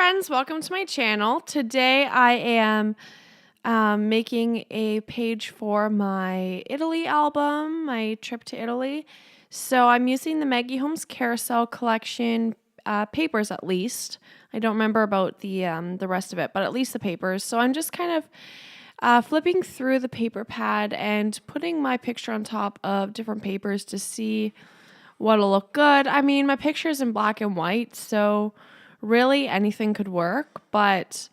friends, welcome to my channel. Today I am making a page for my Italy album, my trip to Italy. So I'm using the Maggie Holmes Carousel collection papers at least. I don't remember about the rest of it, but at least the papers. So I'm just kind of flipping through the paper pad and putting my picture on top of different papers to see what'll look good. I mean, my picture's in black and white, so really anything could work, but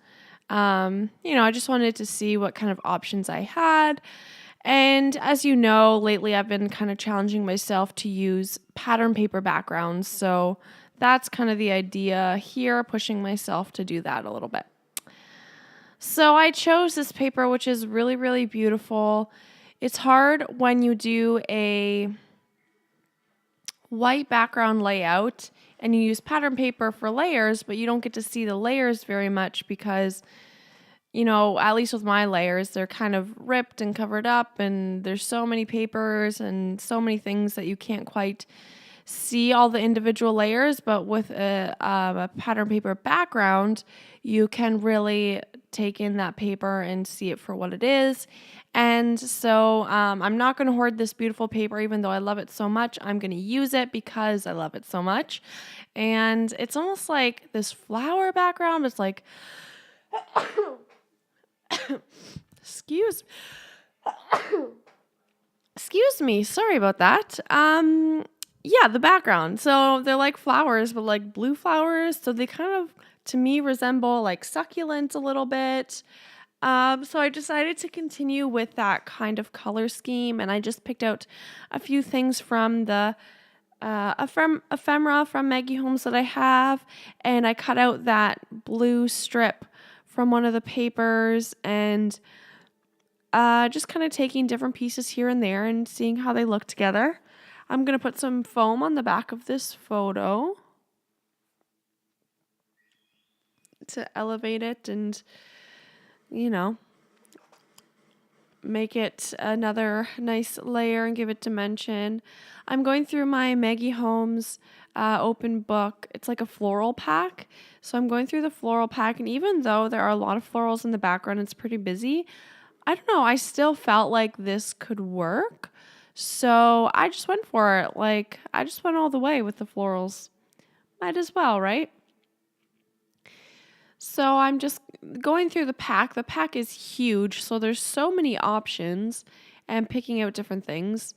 I just wanted to see what kind of options I had. And as you know, lately I've been kind of challenging myself to use pattern paper backgrounds, so that's kind of the idea here, pushing myself to do that a little bit. So I chose this paper, which is really, really beautiful. It's hard when you do a white background layout and you use pattern paper for layers, but you don't get to see the layers very much because, at least with my layers, they're kind of ripped and covered up, and there's so many papers and so many things that you can't quite see all the individual layers. But with a pattern paper background, you can really take in that paper and see it for what it is. And so I'm not going to hoard this beautiful paper, even though I love it so much. I'm going to use it because I love it so much. And it's almost like this flower background. It's like, excuse me. Sorry about that. Yeah, the background. So they're like flowers, but like blue flowers. So they kind of, to me, resemble like succulents a little bit. So I decided to continue with that kind of color scheme, and I just picked out a few things from the ephemera from Maggie Holmes that I have, and I cut out that blue strip from one of the papers, and just kind of taking different pieces here and there and seeing how they look together. I'm going to put some foam on the back of this photo to elevate it and make it another nice layer and give it dimension. I'm going through my Maggie Holmes open book. It's like a floral pack. So I'm going through the floral pack, and even though there are a lot of florals in the background, it's pretty busy. I don't know, I still felt like this could work. So I just went for it. I just went all the way with the florals. Might as well, right? So I'm just going through the pack. The pack is huge, so there's so many options and picking out different things.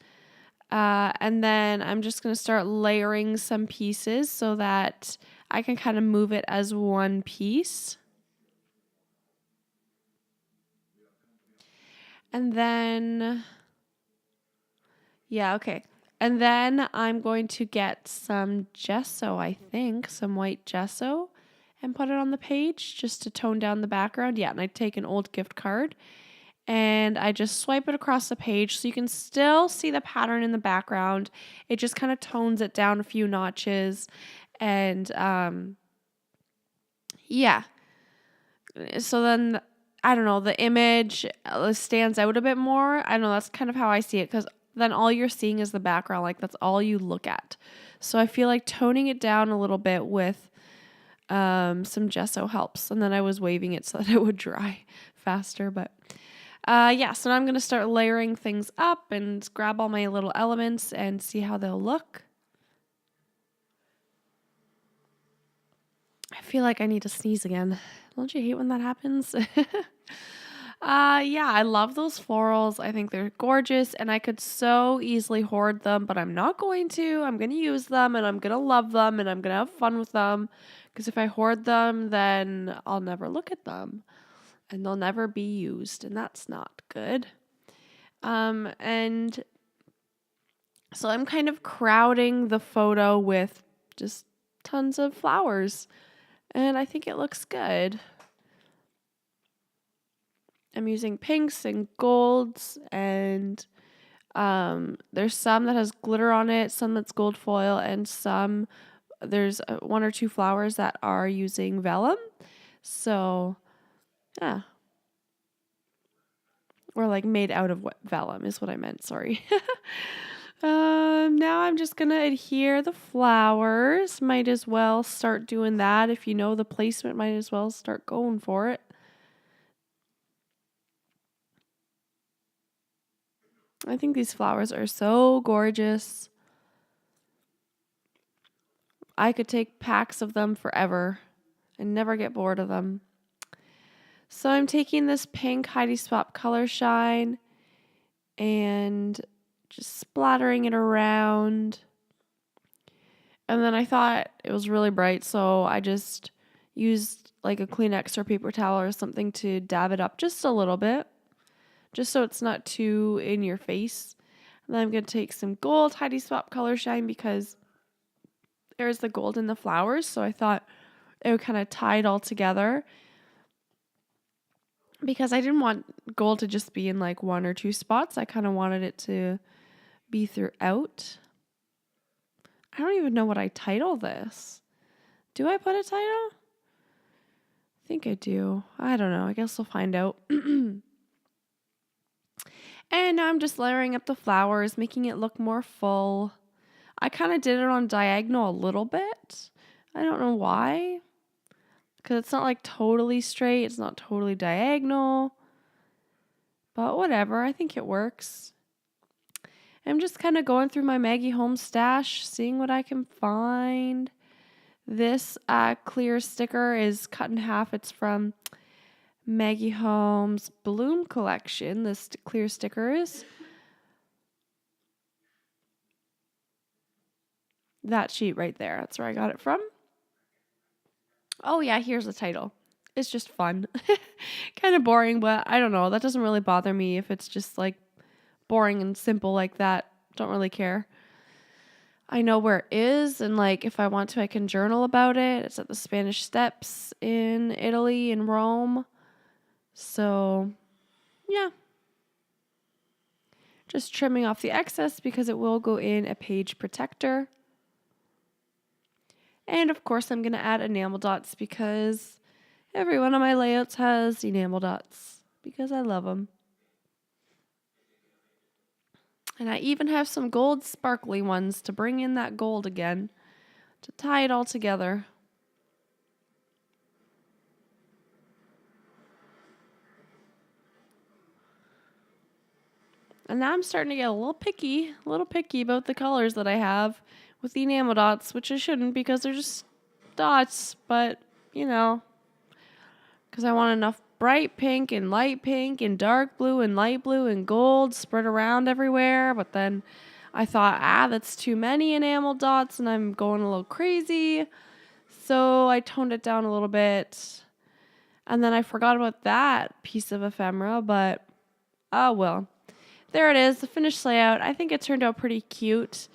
And then I'm just going to start layering some pieces so that I can kind of move it as one piece. And then, yeah, okay. And then I'm going to get some gesso, I think, some white gesso, and put it on the page just to tone down the background. Yeah, and I take an old gift card and I just swipe it across the page so you can still see the pattern in the background. It just kind of tones it down a few notches. And yeah. So then, I don't know, the image stands out a bit more. I don't know, that's kind of how I see it, because then all you're seeing is the background. Like, that's all you look at. So I feel like toning it down a little bit with some gesso helps. And then I was waving it so that it would dry faster. But yeah, so now I'm going to start layering things up and grab all my little elements and see how they'll look. I feel like I need to sneeze again. Don't you hate when that happens? Yeah, I love those florals. I think they're gorgeous, and I could so easily hoard them, but I'm not going to. I'm going to use them, and I'm going to love them, and I'm going to have fun with them, because if I hoard them, then I'll never look at them, and they'll never be used, and that's not good. And so I'm kind of crowding the photo with just tons of flowers, and I think it looks good. I'm using pinks and golds, and there's some that has glitter on it, some that's gold foil, and some there's one or two flowers that are using vellum. So yeah, or like made out of vellum is what I meant. Sorry. Now I'm just going to adhere the flowers. Might as well start doing that. If you know the placement, might as well start going for it. I think these flowers are so gorgeous. I could take packs of them forever and never get bored of them. So I'm taking this pink Heidi Swap Color Shine and just splattering it around. And then I thought it was really bright, so I just used like a Kleenex or paper towel or something to dab it up just a little bit, just so it's not too in your face. And then I'm going to take some gold Heidi Swap Color Shine because there's the gold in the flowers, so I thought it would kind of tie it all together. Because I didn't want gold to just be in like one or two spots. I kind of wanted it to be throughout. I don't even know what I title this. Do I put a title? I think I do. I don't know. I guess we'll find out. And now I'm just layering up the flowers, making it look more full. I kind of did it on diagonal a little bit. I don't know why. Because it's not like totally straight. It's not totally diagonal. But whatever. I think it works. I'm just kind of going through my Maggie Holmes stash, seeing what I can find. This clear sticker is cut in half. It's from Maggie Holmes Bloom Collection. This clear sticker is. That sheet right there. That's where I got it from. Oh yeah, here's the title. It's just fun. Kind of boring, but I don't know. That doesn't really bother me if it's just like boring and simple like that. Don't really care. I know where it is, and like if I want to, I can journal about it. It's at the Spanish Steps in Italy, in Rome. So, yeah. Just trimming off the excess because it will go in a page protector. And of course, I'm going to add enamel dots because every one of my layouts has enamel dots because I love them. And I even have some gold sparkly ones to bring in that gold again, to tie it all together. And now I'm starting to get a little picky about the colors that I have with the enamel dots, which I shouldn't because they're just dots, but, you know, because I want enough bright pink and dark blue and light blue and gold spread around everywhere. But then I thought, that's too many enamel dots and I'm going a little crazy. So I toned it down a little bit. And then I forgot about that piece of ephemera, but oh well. There it is, the finished layout. I think it turned out pretty cute.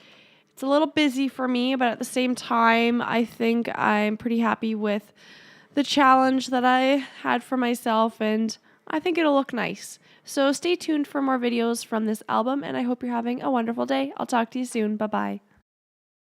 It's a little busy for me, but at the same time, I think I'm pretty happy with the challenge that I had for myself, and I think it'll look nice. So stay tuned for more videos from this album, and I hope you're having a wonderful day. I'll talk to you soon. Bye-bye.